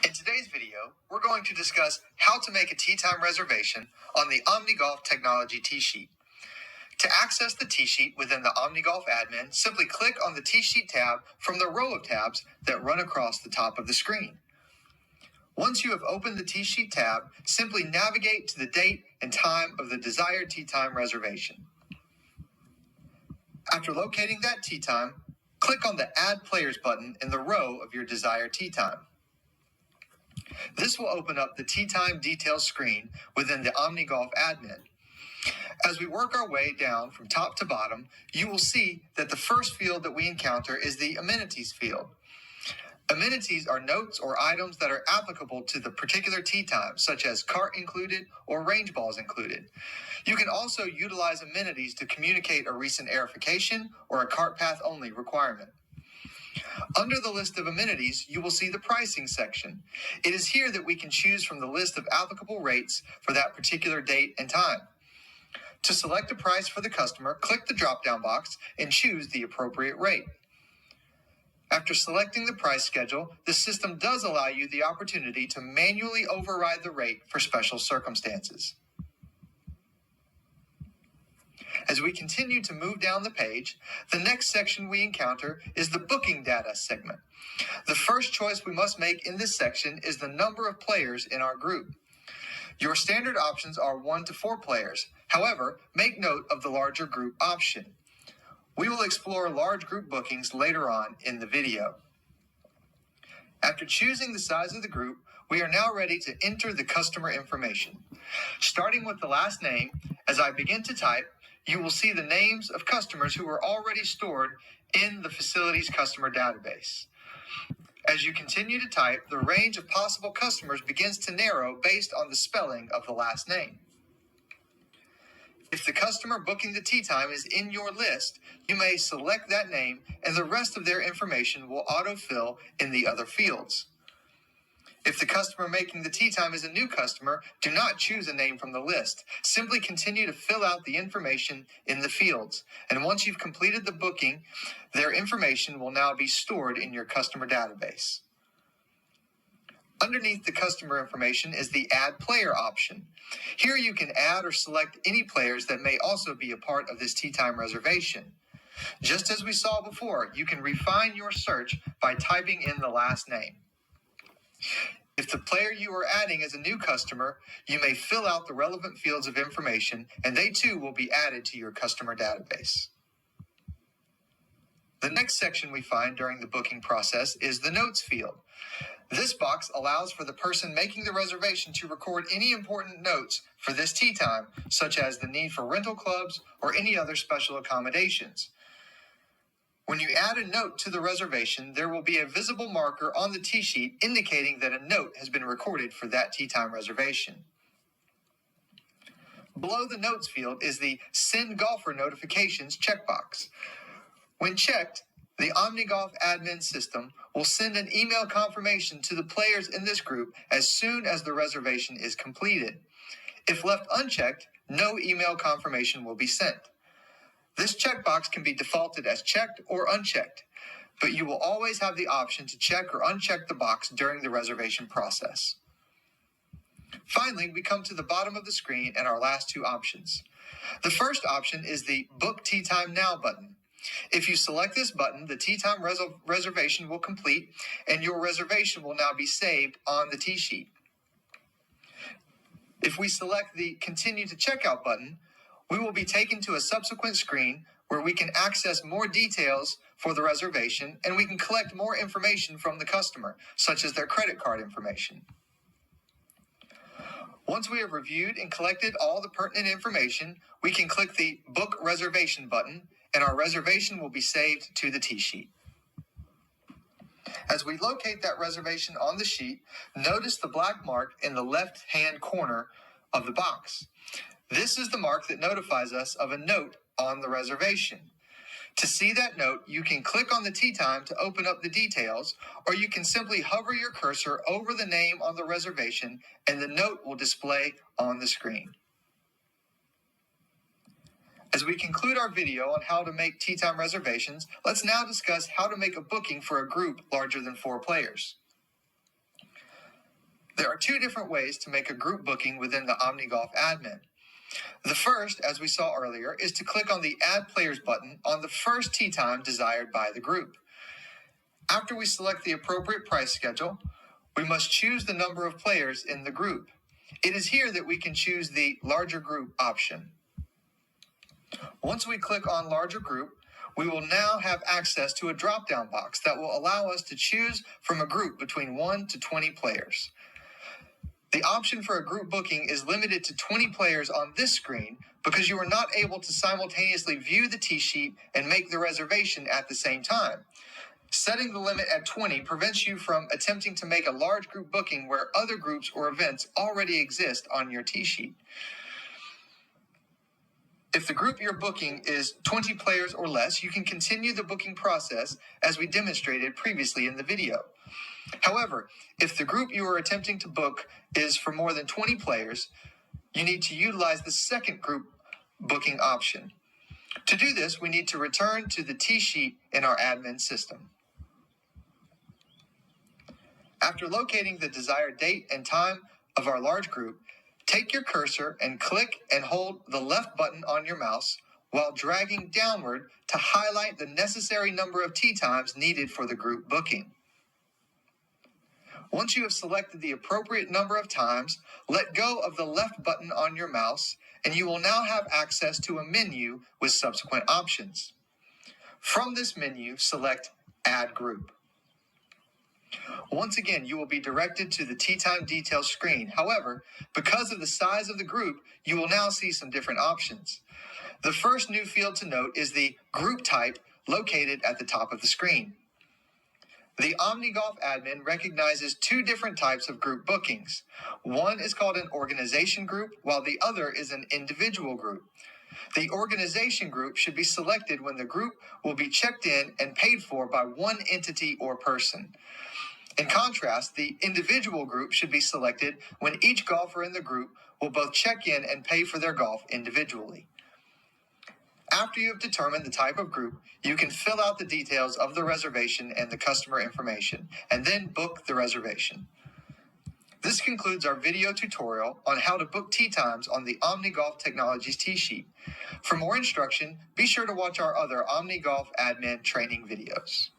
In today's video, we're going to discuss how to make a tee time reservation on the Omni Golf Technology tee sheet. To access the tee sheet within the Omni Golf admin, simply click on the tee sheet tab from the row of tabs that run across the top of the screen. Once you have opened the tee sheet tab, simply navigate to the date and time of the desired tee time reservation. After locating that tee time, click on the Add Players button in the row of your desired tee time. This will open up the tee time details screen within the Omni Golf admin. As we work our way down from top to bottom, you will see that the first field that we encounter is the amenities field. Amenities are notes or items that are applicable to the particular tee time, such as cart included or range balls included. You can also utilize amenities to communicate a recent aerification or a cart path only requirement. Under the list of amenities, you will see the pricing section. It is here that we can choose from the list of applicable rates for that particular date and time. To select a price for the customer, click the drop-down box and choose the appropriate rate. After selecting the price schedule, the system does allow you the opportunity to manually override the rate for special circumstances. As we continue to move down the page, the next section we encounter is the booking data segment. The first choice we must make in this section is the number of players in our group. Your standard options are 1 to 4 players. However, make note of the larger group option. We will explore large group bookings later on in the video. After choosing the size of the group, we are now ready to enter the customer information. Starting with the last name, as I begin to type, you will see the names of customers who are already stored in the facility's customer database. As you continue to type, the range of possible customers begins to narrow based on the spelling of the last name. If the customer booking the tee time is in your list, you may select that name and the rest of their information will autofill in the other fields. If the customer making the tee time is a new customer, do not choose a name from the list. Simply continue to fill out the information in the fields. And once you've completed the booking, their information will now be stored in your customer database. Underneath the customer information is the Add Player option. Here you can add or select any players that may also be a part of this tee time reservation. Just as we saw before, you can refine your search by typing in the last name. If the player you are adding is a new customer, you may fill out the relevant fields of information, and they too will be added to your customer database. The next section we find during the booking process is the Notes field. This box allows for the person making the reservation to record any important notes for this tee time, such as the need for rental clubs or any other special accommodations. When you add a note to the reservation, there will be a visible marker on the tee sheet indicating that a note has been recorded for that tee time reservation. Below the Notes field is the Send Golfer Notifications checkbox. When checked, the Omni Golf admin system will send an email confirmation to the players in this group as soon as the reservation is completed. If left unchecked, no email confirmation will be sent. This checkbox can be defaulted as checked or unchecked, but you will always have the option to check or uncheck the box during the reservation process. Finally, we come to the bottom of the screen and our last two options. The first option is the Book Tee Time Now button. If you select this button, the tee time reservation will complete and your reservation will now be saved on the tee sheet. If we select the Continue to Checkout button, we will be taken to a subsequent screen where we can access more details for the reservation and we can collect more information from the customer, such as their credit card information. Once we have reviewed and collected all the pertinent information, we can click the Book Reservation button and our reservation will be saved to the tee sheet. As we locate that reservation on the sheet, notice the black mark in the left-hand corner of the box. This is the mark that notifies us of a note on the reservation. To see that note, you can click on the tee time to open up the details, or you can simply hover your cursor over the name on the reservation and the note will display on the screen. As we conclude our video on how to make tee time reservations, let's now discuss how to make a booking for a group larger than 4 players. There are two different ways to make a group booking within the OmniGolf admin. The first, as we saw earlier, is to click on the Add Players button on the first tee time desired by the group. After we select the appropriate price schedule, we must choose the number of players in the group. It is here that we can choose the larger group option. Once we click on larger group, we will now have access to a drop-down box that will allow us to choose from a group between 1 to 20 players. The option for a group booking is limited to 20 players on this screen because you are not able to simultaneously view the tee sheet and make the reservation at the same time. Setting the limit at 20 prevents you from attempting to make a large group booking where other groups or events already exist on your tee sheet. If the group you're booking is 20 players or less, you can continue the booking process as we demonstrated previously in the video. However, if the group you are attempting to book is for more than 20 players, you need to utilize the second group booking option. To do this, we need to return to the tee sheet in our admin system. After locating the desired date and time of our large group, take your cursor and click and hold the left button on your mouse while dragging downward to highlight the necessary number of tee times needed for the group booking. Once you have selected the appropriate number of times, let go of the left button on your mouse, and you will now have access to a menu with subsequent options. From this menu, select Add Group. Once again, you will be directed to the Tee Time Details screen. However, because of the size of the group, you will now see some different options. The first new field to note is the Group Type located at the top of the screen. The OmniGolf admin recognizes two different types of group bookings. One is called an organization group, while the other is an individual group. The organization group should be selected when the group will be checked in and paid for by one entity or person. In contrast, the individual group should be selected when each golfer in the group will both check in and pay for their golf individually. After you have determined the type of group, you can fill out the details of the reservation and the customer information, and then book the reservation. This concludes our video tutorial on how to book tee times on the OmniGolf Technologies tee sheet. For more instruction, be sure to watch our other OmniGolf admin training videos.